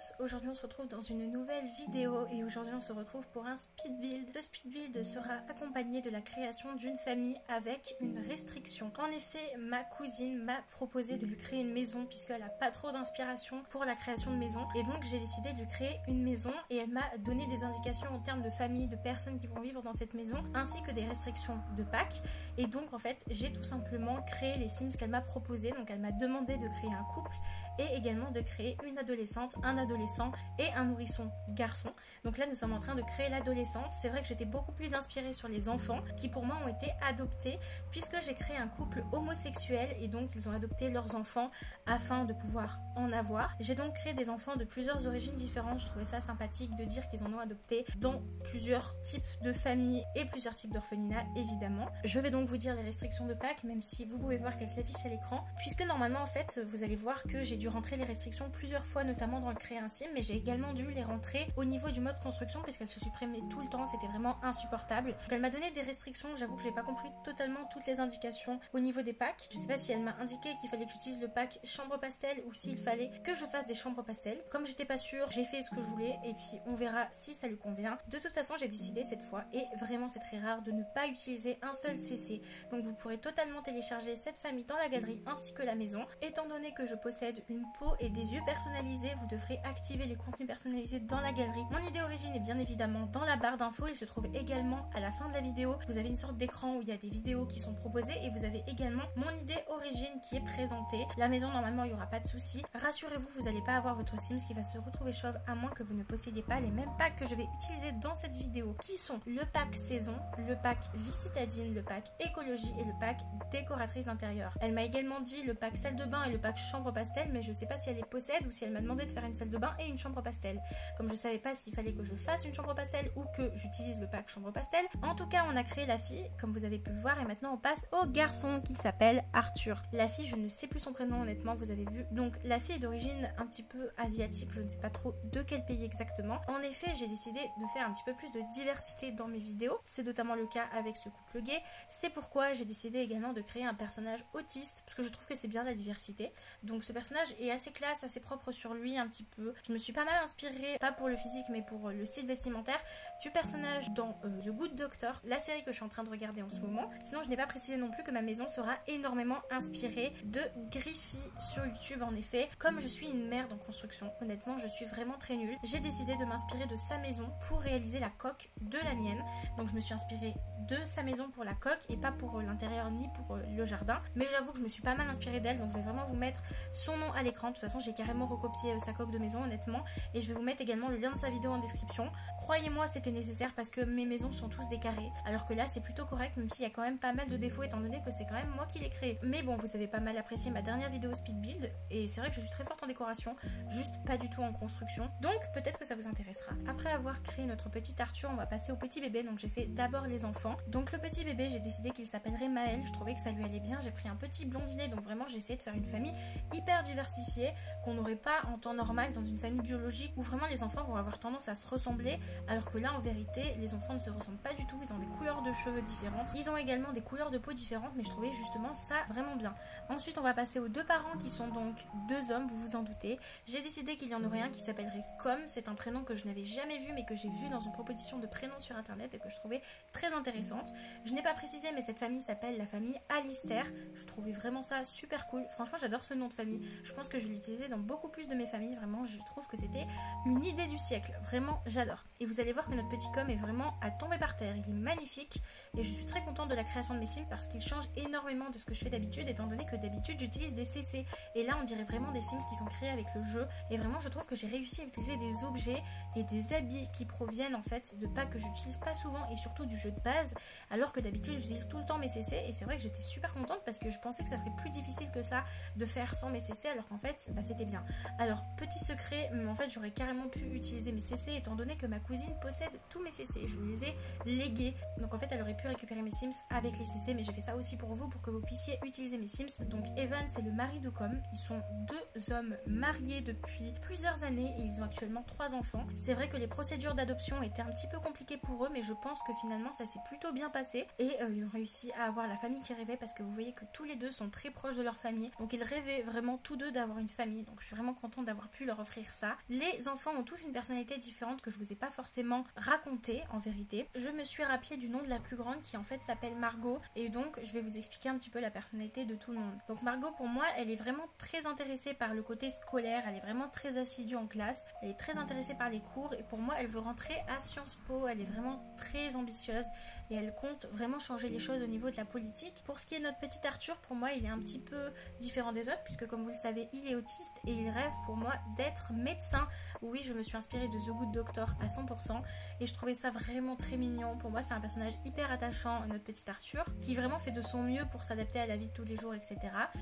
tous, aujourd'hui on se retrouve dans une nouvelle vidéo et aujourd'hui on se retrouve pour un speed build. Ce speed build sera accompagné de la création d'une famille avec une restriction. En effet, ma cousine m'a proposé de lui créer une maison puisqu'elle n'a pas trop d'inspiration pour la création de maison et donc j'ai décidé de lui créer une maison et elle m'a donné des indications en termes de famille, de personnes qui vont vivre dans cette maison ainsi que des restrictions de Pâques et donc en fait j'ai tout simplement créé les Sims qu'elle m'a proposé. Donc elle m'a demandé de créer un couple et également de créer une adolescente, un adolescent et un nourrisson garçon. Donc là nous sommes en train de créer l'adolescente. C'est vrai que j'étais beaucoup plus inspirée sur les enfants qui pour moi ont été adoptés puisque j'ai créé un couple homosexuel et donc ils ont adopté leurs enfants afin de pouvoir en avoir. J'ai donc créé des enfants de plusieurs origines différentes. Je trouvais ça sympathique de dire qu'ils en ont adopté dans plusieurs types de familles et plusieurs types d'orphelinats évidemment. Je vais donc vous dire les restrictions de Pâques, même si vous pouvez voir qu'elles s'affichent à l'écran, puisque normalement en fait vous allez voir que j'ai dû rentrer les restrictions plusieurs fois, notamment dans le créer un sim, mais j'ai également dû les rentrer au niveau du mode construction puisqu'elles se supprimaient tout le temps, c'était vraiment insupportable. Donc elle m'a donné des restrictions, j'avoue que j'ai pas compris totalement toutes les indications au niveau des packs. Je sais pas si elle m'a indiqué qu'il fallait que j'utilise le pack chambre pastel ou s'il fallait que je fasse des chambres pastel. Comme j'étais pas sûre, j'ai fait ce que je voulais et puis on verra si ça lui convient. De toute façon j'ai décidé cette fois, et vraiment c'est très rare, de ne pas utiliser un seul CC. Donc vous pourrez totalement télécharger cette famille dans la galerie ainsi que la maison. Étant donné que je possède une peau et des yeux personnalisés, vous devrez activer les contenus personnalisés dans la galerie. Mon idée origine est bien évidemment dans la barre d'infos. Il se trouve également à la fin de la vidéo. Vous avez une sorte d'écran où il y a des vidéos qui sont proposées et vous avez également mon idée origine qui est présentée. La maison normalement il n'y aura pas de souci. Rassurez-vous, vous n'allez pas avoir votre Sims qui va se retrouver chauve à moins que vous ne possédiez pas les mêmes packs que je vais utiliser dans cette vidéo, qui sont le pack saison, le pack vie citadine, le pack écologie et le pack décoratrice d'intérieur. Elle m'a également dit le pack salle de bain et le pack chambre pastel, mais je sais pas si elle les possède ou si elle m'a demandé de faire une salle de bain et une chambre pastel. Comme je savais pas s'il fallait que je fasse une chambre pastel ou que j'utilise le pack chambre pastel, en tout cas on a créé la fille comme vous avez pu le voir et maintenant on passe au garçon qui s'appelle Arthur. La fille, je ne sais plus son prénom honnêtement, vous avez vu. Donc la fille est d'origine un petit peu asiatique, je ne sais pas trop de quel pays exactement. En effet, j'ai décidé de faire un petit peu plus de diversité dans mes vidéos, c'est notamment le cas avec ce couple gay. C'est pourquoi j'ai décidé également de créer un personnage autiste, parce que je trouve que c'est bien la diversité. Donc ce personnage est assez classe, assez propre sur lui un petit peu. Je me suis pas mal inspirée, pas pour le physique mais pour le style vestimentaire, du personnage dans The Good Doctor, la série que je suis en train de regarder en ce moment. Sinon je n'ai pas précisé non plus que ma maison sera énormément inspirée de Griffy sur YouTube. En effet, comme je suis une merde en construction, honnêtement je suis vraiment très nulle, j'ai décidé de m'inspirer de sa maison pour réaliser la coque de la mienne. Donc je me suis inspirée de sa maison pour la coque et pas pour l'intérieur ni pour le jardin, mais j'avoue que je me suis pas mal inspirée d'elle, donc je vais vraiment vous mettre son nom à l'écran. De toute façon j'ai carrément recopié sa coque de maison honnêtement, et je vais vous mettre également le lien de sa vidéo en description. Croyez-moi, c'était nécessaire parce que mes maisons sont tous des carrés, alors que là c'est plutôt correct, même s'il y a quand même pas mal de défauts étant donné que c'est quand même moi qui l'ai créé. Mais bon, vous avez pas mal apprécié ma dernière vidéo speed build et c'est vrai que je suis très forte en décoration, juste pas du tout en construction, donc peut-être que ça vous intéressera. Après avoir créé notre petit Arthur, on va passer au petit bébé. Donc j'ai fait d'abord les enfants. Donc le petit bébé, j'ai décidé qu'il s'appellerait Maël, je trouvais que ça lui allait bien. J'ai pris un petit blondinet, donc vraiment j'ai essayé de faire une famille hyper diversifiée qu'on n'aurait pas en temps normal dans une famille biologique où vraiment les enfants vont avoir tendance à se ressembler, alors que là en vérité les enfants ne se ressemblent pas du tout. Ils ont des couleurs de cheveux différentes, ils ont également des couleurs de peau différentes, mais je trouvais justement ça vraiment bien. Ensuite on va passer aux deux parents qui sont donc deux hommes, vous vous en doutez. J'ai décidé qu'il y en aurait un qui s'appellerait Com, c'est un prénom que je n'avais jamais vu mais que j'ai vu dans une proposition de prénom sur internet et que je trouvais très intéressante. Je n'ai pas précisé mais cette famille s'appelle la famille Alistair. Je trouvais vraiment ça super cool, franchement j'adore ce nom de famille. Je pense que je vais l'utiliser dans beaucoup plus de mes familles, vraiment je trouve que c'était une idée du siècle, vraiment j'adore. Et vous allez voir que notre petit Com est vraiment à tomber par terre, il est magnifique et je suis très contente de la création de mes Sims parce qu'il change énormément de ce que je fais d'habitude, étant donné que d'habitude j'utilise des CC et là on dirait vraiment des Sims qui sont créés avec le jeu. Et vraiment je trouve que j'ai réussi à utiliser des objets et des habits qui proviennent en fait de packs que j'utilise pas souvent et surtout du jeu de base, alors que d'habitude j'utilise tout le temps mes CC et c'est vrai que j'étais super contente parce que je pensais que ça serait plus difficile que ça de faire sans mes CC, alors qu'en fait bah, c'était bien. Alors petit secret, mais en fait j'aurais carrément pu utiliser mes CC étant donné que ma cousine possède tous mes CC, je lui les ai légués, donc en fait elle aurait pu récupérer mes Sims avec les CC, mais j'ai fait ça aussi pour vous, pour que vous puissiez utiliser mes Sims. Donc Evan c'est le mari de Com, ils sont deux hommes mariés depuis plusieurs années et ils ont actuellement 3 enfants. C'est vrai que les procédures d'adoption étaient un petit peu compliquées pour eux, mais je pense que finalement ça s'est plutôt bien passé et ils ont réussi à avoir la famille qu'ils rêvaient parce que vous voyez que tous les deux sont très proches de leur famille, donc ils rêvaient vraiment tous deux d'avoir une famille, donc je suis vraiment contente d'avoir pu leur offrir décrire ça. Les enfants ont tous une personnalité différente que je vous ai pas forcément raconté en vérité. Je me suis rappelé du nom de la plus grande qui en fait s'appelle Margot et donc je vais vous expliquer un petit peu la personnalité de tout le monde. Donc Margot pour moi elle est vraiment très intéressée par le côté scolaire, elle est vraiment très assidue en classe, elle est très intéressée par les cours et pour moi elle veut rentrer à Sciences Po, elle est vraiment très ambitieuse et elle compte vraiment changer les choses au niveau de la politique. Pour ce qui est de notre petit Arthur, pour moi il est un petit peu différent des autres puisque comme vous le savez il est autiste et il rêve pour moi d'être médecin. Oui, je me suis inspirée de The Good Doctor à 100% et je trouvais ça vraiment très mignon. Pour moi c'est un personnage hyper attachant, notre petit Arthur, qui vraiment fait de son mieux pour s'adapter à la vie de tous les jours, etc.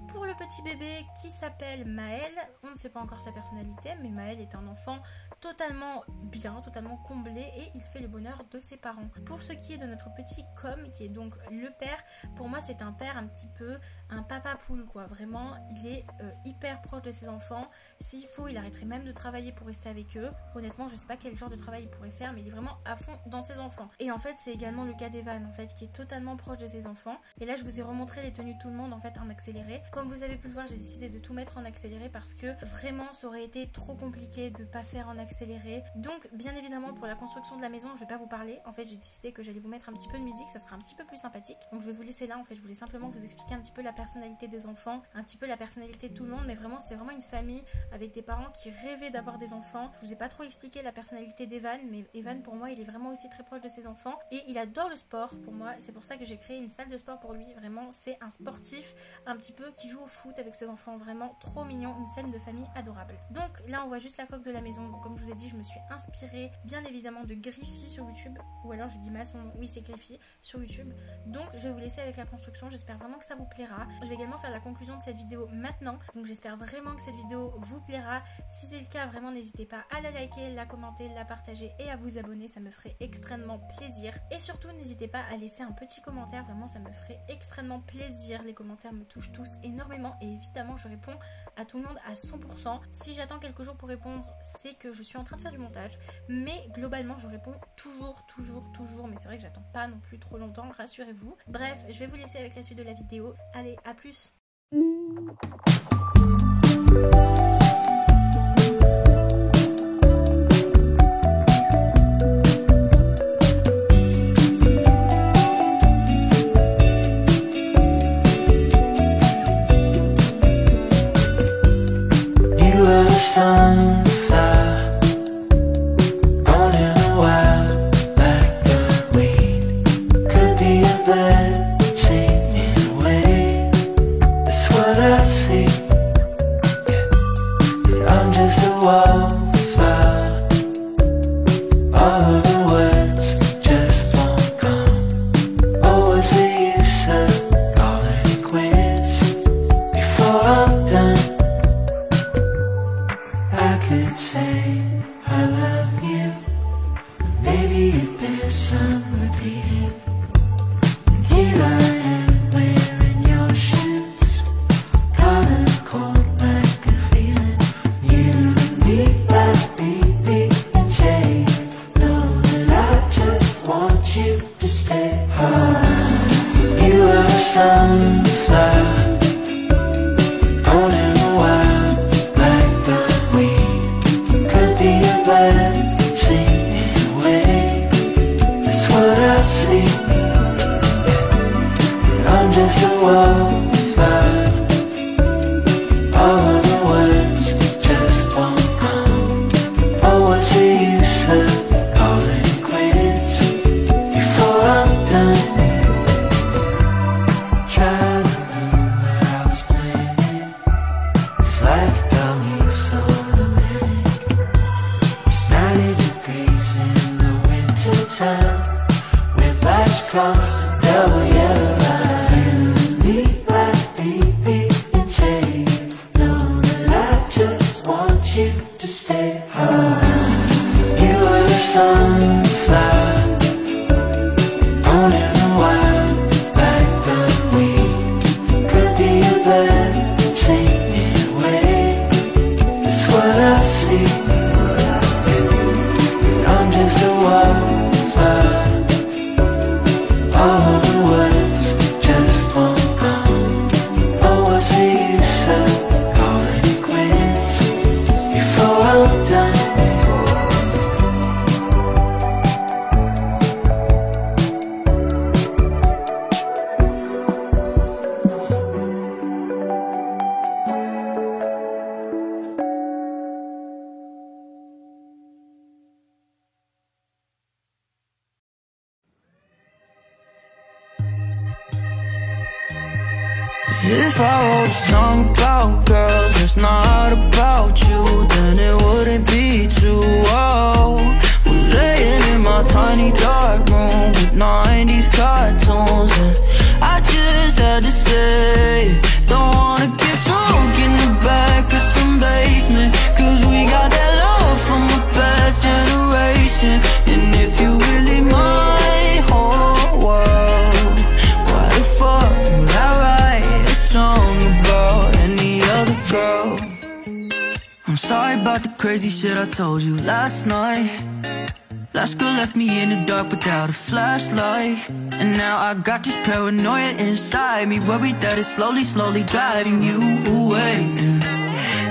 Pour le petit bébé qui s'appelle Maël, on ne sait pas encore sa personnalité, mais Maël est un enfant totalement bien, totalement comblé et il fait le bonheur de ses parents. Pour ce qui est de notre petit Com, qui est donc le père, pour moi c'est un père un petit peu un papa poule quoi, vraiment il est hyper proche de ses enfants, s'il faut il arrêterait même de travailler pour rester avec eux. Honnêtement je sais pas quel genre de travail il pourrait faire mais il est vraiment à fond dans ses enfants. Et en fait c'est également le cas d'Evan en fait qui est totalement proche de ses enfants. Et là je vous ai remontré les tenues de tout le monde en fait en accéléré. Comme vous avez pu le voir j'ai décidé de tout mettre en accéléré parce que vraiment ça aurait été trop compliqué de pas faire en accéléré. Donc bien évidemment pour la construction de la maison je vais pas vous parler, en fait j'ai décidé que j'allais vous mettre un petit peu de musique, ça sera un petit peu plus sympathique. Donc je vais vous laisser là, en fait je voulais simplement vous expliquer un petit peu la personnalité des enfants, un petit peu la personnalité de tout le monde, mais vraiment c'est vraiment une famille avec des parents qui rêvaient d'avoir des enfants. Je vous ai pas trop expliqué la personnalité d'Evan, mais Evan pour moi il est vraiment aussi très proche de ses enfants et il adore le sport pour moi, c'est pour ça que j'ai créé une salle de sport pour lui. Vraiment c'est un sportif un petit peu qui joue au foot avec ses enfants, vraiment trop mignon, une scène de famille adorable. Donc là on voit juste la coque de la maison. Donc comme je vous ai dit je me suis inspirée bien évidemment de Griffy sur YouTube, ou alors je dis mal son nom, oui c'est Griffy sur YouTube. Donc je vais vous laisser avec la construction, j'espère vraiment que ça vous plaira. Je vais également faire la conclusion de cette vidéo maintenant, donc j'espère vraiment que cette vidéo vous plaira. Si c'est le cas vraiment n'hésitez pas à la liker, la commenter, la partager et à vous abonner, ça me ferait extrêmement plaisir. Et surtout n'hésitez pas à laisser un petit commentaire, vraiment ça me ferait extrêmement plaisir. Les commentaires me touchent tous énormément et évidemment je réponds à tout le monde à 100%. Si j'attends quelques jours pour répondre c'est que je suis en train de faire du montage, mais globalement je réponds toujours, mais c'est vrai que j'attends pas non plus trop longtemps, rassurez-vous. Bref, je vais vous laisser avec la suite de la vidéo. Allez, à plus. Cross the double yellow line. Leave like baby and chain. Know that I just want you to stay home. You were a sunflower, born in the wild like the weed. Could be a blessing anyway. That's what I see. I'm just a wildflower. All the words just won't come. Oh, what's the use of calling it quits before I'm If I wrote a song about girls that's not about you, then it wouldn't be too old. We're laying in my tiny dark room with 90s cartoons, and I just had to say, don't wanna get drunk in the back of some basement, cause we got that love from a past generation. And if you really my whole world, why the fuck would I write a song about any other girl? I'm sorry about the crazy shit I told you last night. Last girl left me in the dark without a flashlight, and now I got this paranoia inside me, worried that it's slowly, slowly driving you away. And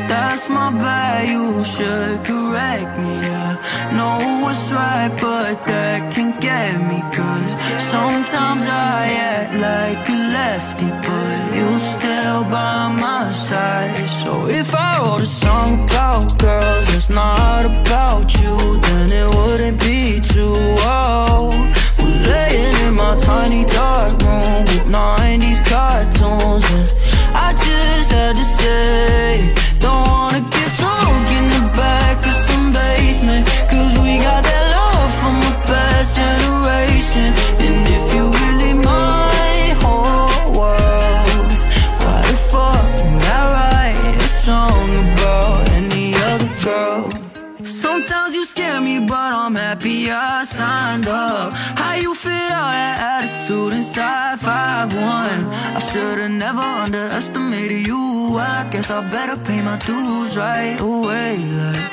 that's my bad, you should correct me. I know what's right, but that can get me, cause sometimes I act like a lefty, but you still by my side. So if I wrote a song about girls that's not about you, then it wouldn't be too old. We're laying in my tiny dark room with 90s cartoons, and I just had to say, don't wanna get drunk in the back of some basement, cause we got that love from a past generation. And if you really my whole world, why the fuck would I write a song about any other girl? Sometimes you scare me, but I'm happy I signed up. How you fit all that attitude inside 5'1"? I should've never underestimated you. Well, I guess I better pay my dues right away. Like,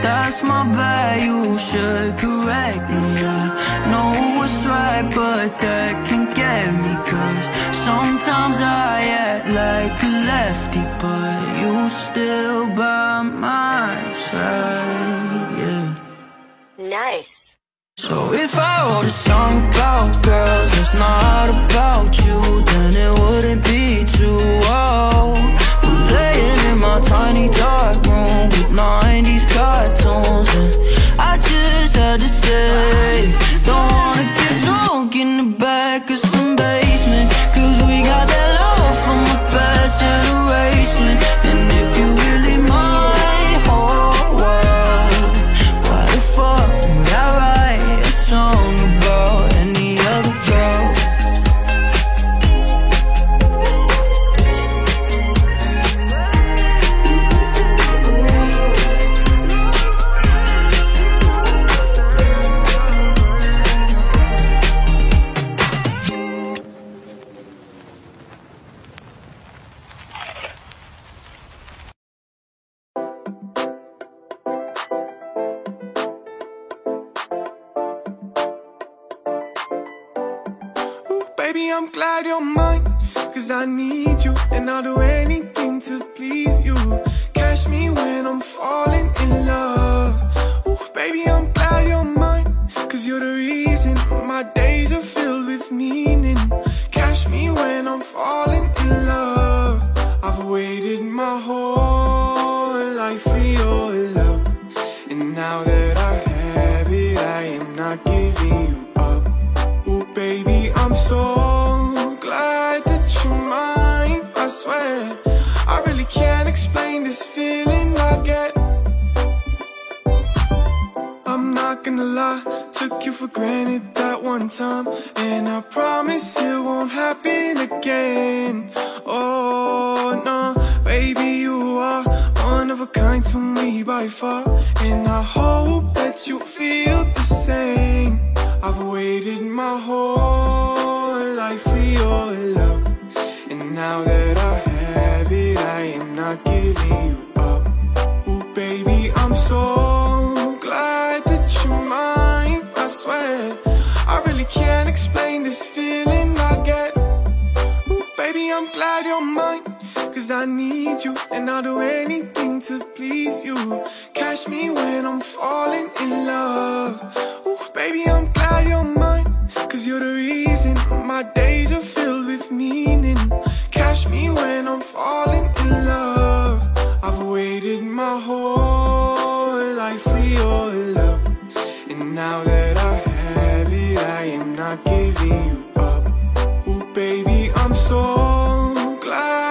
that's my bad, you should correct me. I know what's right, but that can get me, cause sometimes I act like a lefty, but you still by my side, yeah. Nice. So if I wrote a song about girls that's not about you, then it wouldn't be too old. We're laying in my tiny dark room with 90s cartoons, and I just had to say, don't wanna get drunk in the back of some basement, cause we got that love from a past generation. And if you really my whole world, why the fuck would I write a song about any other girl? Baby, I'm glad you're mine, cause I need you, and I'll do anything to please you. Catch me when I'm falling in love. Ooh, baby, I'm glad you're mine, cause you're the reason my days are filled with meaning. Catch me when I'm falling in love. I've waited my whole life for your love, and now that I have it, I am not giving you up. Ooh, baby, I'm so glad that you're mine, I swear. I really can't explain this feeling I get. I'm not gonna lie, took you for granted that one time, and I promise it won't happen again. Oh no, baby, you are one of a kind to me by far, and I hope that you feel the same. I've waited my whole life for your love, and now that I have it, I am not giving you up. Ooh, baby, I'm so glad that you're mine, I swear. I really can't explain this feeling I get. Ooh, baby, I'm glad you're mine, cause I need you, and I'll do anything to please you. Catch me when I'm falling in love. Ooh, baby, I'm glad you're mine, cause you're the reason my days are filled with meaning. Catch me when I'm falling in love. I've waited my whole life for your love, and now that I have it, I am not giving you up. Ooh, baby, I'm so glad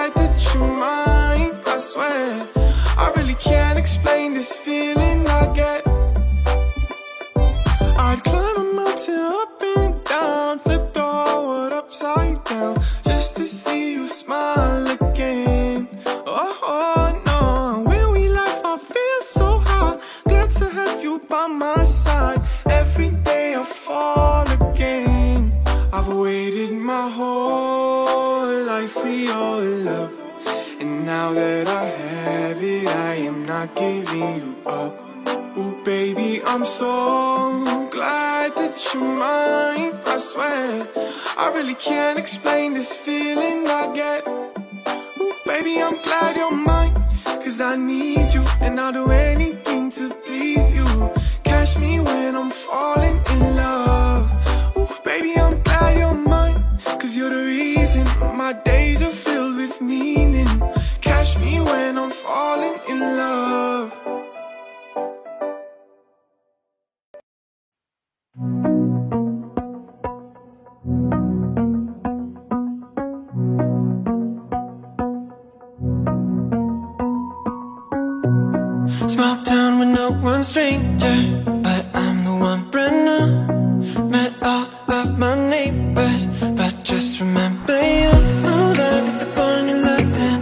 upside down just to see you smile again. Oh no, when we laugh I feel so high. Glad to have you by my side. Every day I fall again. I've waited my whole life for your love, and now that I have it, I am not giving you up. Ooh baby, I'm so glad that you're mine. I swear, I really can't explain this feeling I get. Ooh baby, I'm glad you're mine, 'cause I need you, and I'll do anything to please you. Catch me when I'm falling in love. Ooh baby, I'm glad you're mine, 'cause you're the reason my days are filled with meaning. Catch me when I'm falling in love. Small town with no one stranger, but I'm the one brand new. Met all of my neighbors, but just remember you. Oh, look at the one you looked at.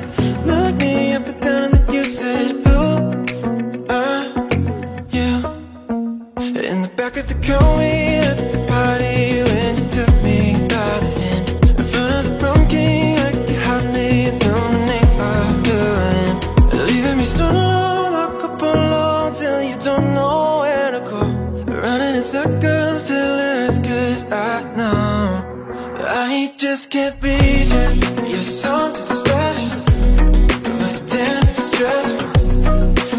Look me up and down and you said, who are you? In the back of the car we at the party when you took me by the hand. In front of the prom king like you hardly know my name, but who I am. Leaving me so alone, till you don't know where to go. Running in circles till earth, 'cause I know I just can't beat you. You're something special, but damn it's stressful,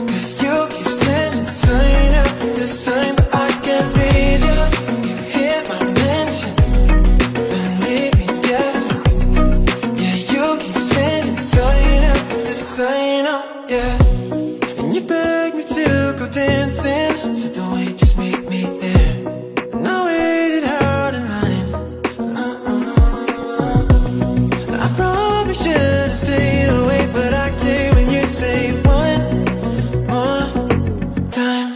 'cause you keep sending sign after sign, but I can't beat you. You hit my mention, then leave me guessing. Yeah, you keep sending sign after sign, oh yeah. And you beg me to go dancing, so don't wait, just meet me there. And I waited out in line. I probably should've stayed away, but I came when you say one more time.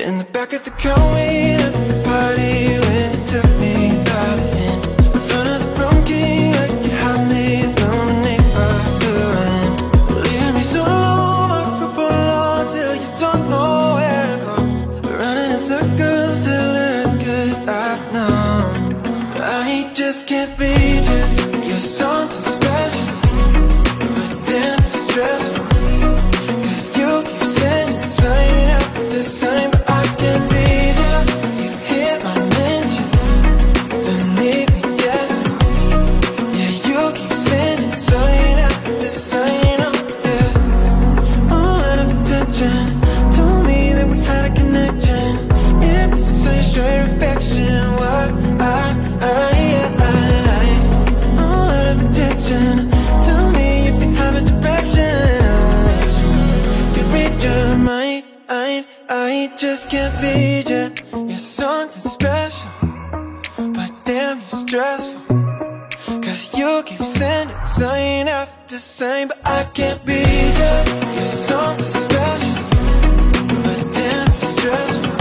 In the back of the car we at the party when you took me by the hand. In front of the prom king like you hardly know my name, but who I am. Leaving me so alone, till you don't know where to go. Running in circles till earth, 'cause I know I just can't beat you. You're something special, but damn it's stressful, 'cause you keep sending sign after sign, but I can't beat you. You hit my mention, then leave me guessing. Yeah, you keep sending sign after sign, oh yeah. All out of attention, told me that we had a connection. Yeah, this is such straight affection. Why, all out of attention, tell me if you have a direction. Can read your mind, I just can't beat you. You're something special, but damn you're stressful, 'cause you keep sending sign after sign, but I can't beat you. You're something special, but damn you're stressful,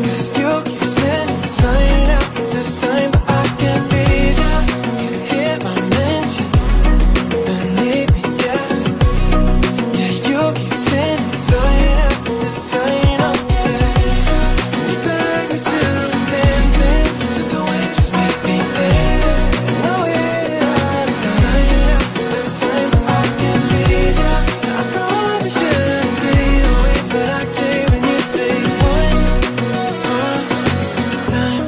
'cause you keep sending sign after sign, but I can't beat you. You hit my mention, then leave me guessing. Yeah, you keep sending sign after sign, oh yeah. You beg me to dancing, so don't wait, just meet me there. No way that I sign after sign, but I can't beat you. I probably should've stayed away, but I came when you say one more time.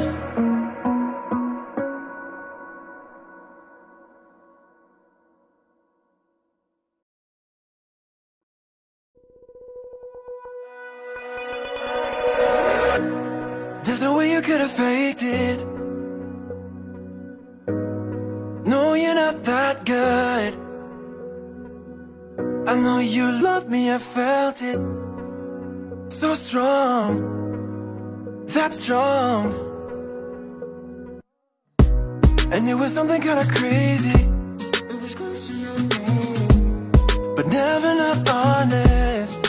There's no way you could have faked it. No, you're not that good. I know you love me, I felt it. So strong, that strong. And it was something kinda crazy, but never not honest.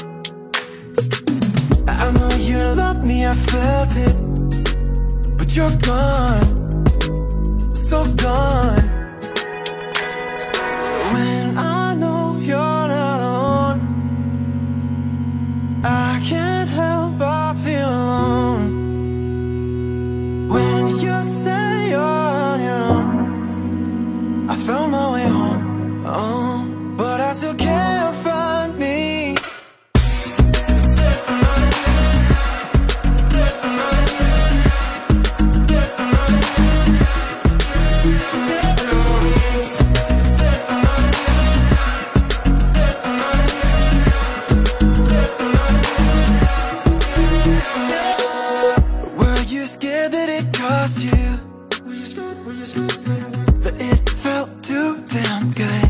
I know you love me, I felt it, but you're gone, so gone. That it felt too damn good.